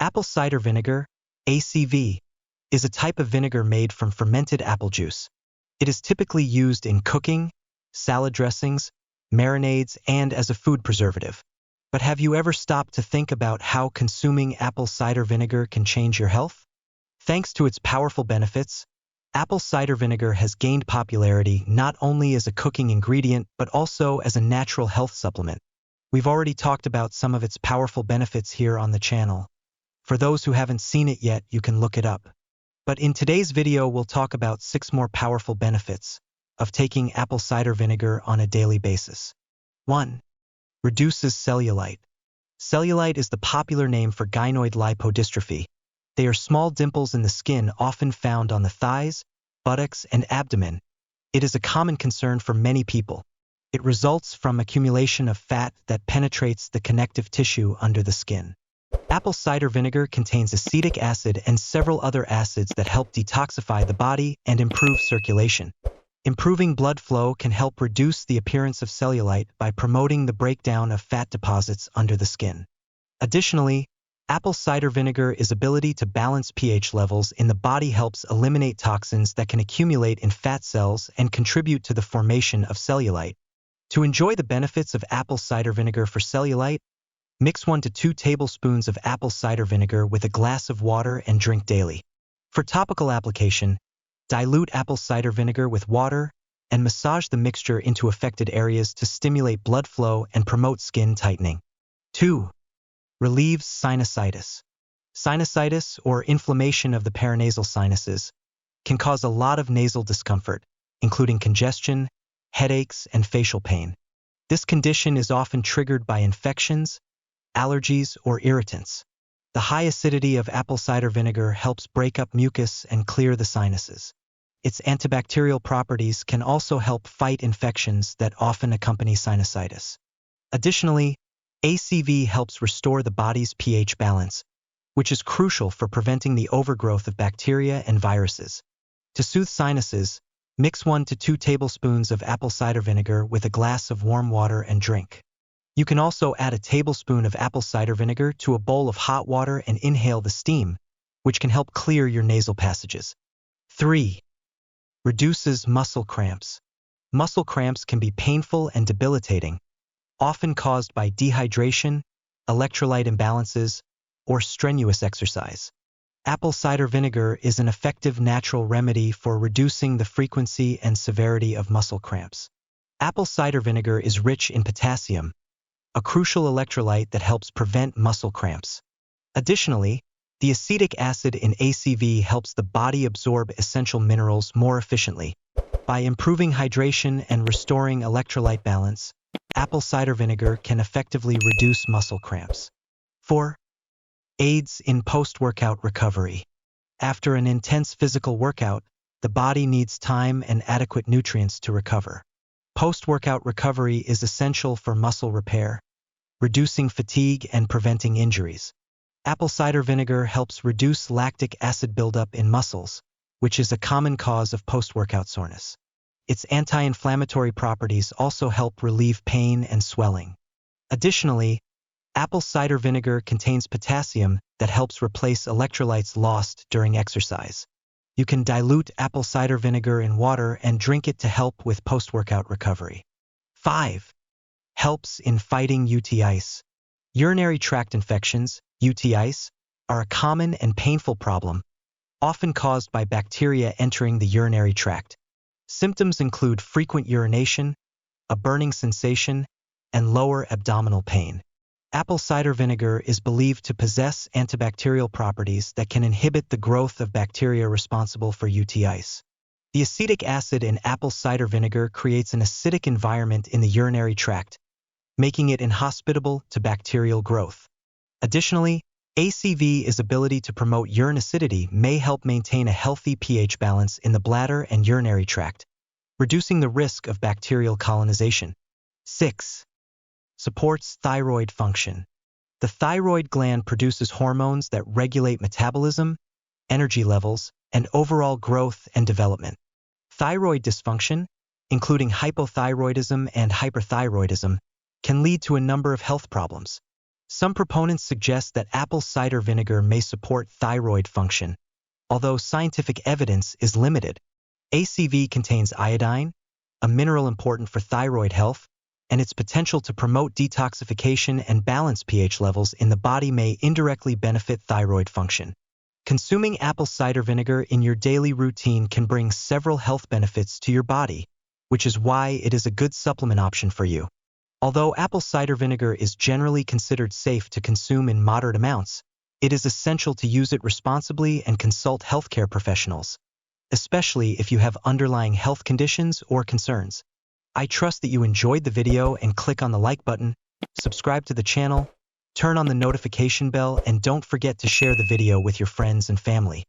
Apple cider vinegar, ACV, is a type of vinegar made from fermented apple juice. It is typically used in cooking, salad dressings, marinades, and as a food preservative. But have you ever stopped to think about how consuming apple cider vinegar can change your health? Thanks to its powerful benefits, apple cider vinegar has gained popularity not only as a cooking ingredient but also as a natural health supplement. We've already talked about some of its powerful benefits here on the channel. For those who haven't seen it yet, you can look it up. But in today's video, we'll talk about 6 more powerful benefits of taking apple cider vinegar on a daily basis. 1. Reduces cellulite. Cellulite is the popular name for gynoid lipodystrophy. They are small dimples in the skin often found on the thighs, buttocks, and abdomen. It is a common concern for many people. It results from accumulation of fat that penetrates the connective tissue under the skin. Apple cider vinegar contains acetic acid and several other acids that help detoxify the body and improve circulation. Improving blood flow can help reduce the appearance of cellulite by promoting the breakdown of fat deposits under the skin. Additionally, apple cider vinegar's ability to balance pH levels in the body helps eliminate toxins that can accumulate in fat cells and contribute to the formation of cellulite. To enjoy the benefits of apple cider vinegar for cellulite, mix 1 to 2 tablespoons of apple cider vinegar with a glass of water and drink daily. For topical application, dilute apple cider vinegar with water and massage the mixture into affected areas to stimulate blood flow and promote skin tightening. 2. Relieves sinusitis. Sinusitis, or inflammation of the paranasal sinuses, can cause a lot of nasal discomfort, including congestion, headaches, and facial pain. This condition is often triggered by infections, allergies, or irritants. The high acidity of apple cider vinegar helps break up mucus and clear the sinuses. Its antibacterial properties can also help fight infections that often accompany sinusitis. Additionally, ACV helps restore the body's pH balance, which is crucial for preventing the overgrowth of bacteria and viruses. To soothe sinuses, mix 1 to 2 tablespoons of apple cider vinegar with a glass of warm water and drink. You can also add a tablespoon of apple cider vinegar to a bowl of hot water and inhale the steam, which can help clear your nasal passages. 3. Reduces muscle cramps. Muscle cramps can be painful and debilitating, often caused by dehydration, electrolyte imbalances, or strenuous exercise. Apple cider vinegar is an effective natural remedy for reducing the frequency and severity of muscle cramps. Apple cider vinegar is rich in potassium, a crucial electrolyte that helps prevent muscle cramps. Additionally, the acetic acid in ACV helps the body absorb essential minerals more efficiently. By improving hydration and restoring electrolyte balance, apple cider vinegar can effectively reduce muscle cramps. 4. Aids in post-workout recovery. After an intense physical workout, the body needs time and adequate nutrients to recover. Post-workout recovery is essential for muscle repair, reducing fatigue and preventing injuries. Apple cider vinegar helps reduce lactic acid buildup in muscles, which is a common cause of post-workout soreness. Its anti-inflammatory properties also help relieve pain and swelling. Additionally, apple cider vinegar contains potassium that helps replace electrolytes lost during exercise. You can dilute apple cider vinegar in water and drink it to help with post-workout recovery. 5. Helps in fighting UTIs. Urinary tract infections, UTIs, are a common and painful problem, often caused by bacteria entering the urinary tract. Symptoms include frequent urination, a burning sensation, and lower abdominal pain. Apple cider vinegar is believed to possess antibacterial properties that can inhibit the growth of bacteria responsible for UTIs. The acetic acid in apple cider vinegar creates an acidic environment in the urinary tract, making it inhospitable to bacterial growth. Additionally, ACV's ability to promote urine acidity may help maintain a healthy pH balance in the bladder and urinary tract, reducing the risk of bacterial colonization. 6. Supports thyroid function. The thyroid gland produces hormones that regulate metabolism, energy levels, and overall growth and development. Thyroid dysfunction, including hypothyroidism and hyperthyroidism, can lead to a number of health problems. Some proponents suggest that apple cider vinegar may support thyroid function, although scientific evidence is limited. ACV contains iodine, a mineral important for thyroid health, and its potential to promote detoxification and balance pH levels in the body may indirectly benefit thyroid function. Consuming apple cider vinegar in your daily routine can bring several health benefits to your body, which is why it is a good supplement option for you. Although apple cider vinegar is generally considered safe to consume in moderate amounts, it is essential to use it responsibly and consult healthcare professionals, especially if you have underlying health conditions or concerns. I trust that you enjoyed the video and click on the like button, subscribe to the channel, turn on the notification bell, and don't forget to share the video with your friends and family.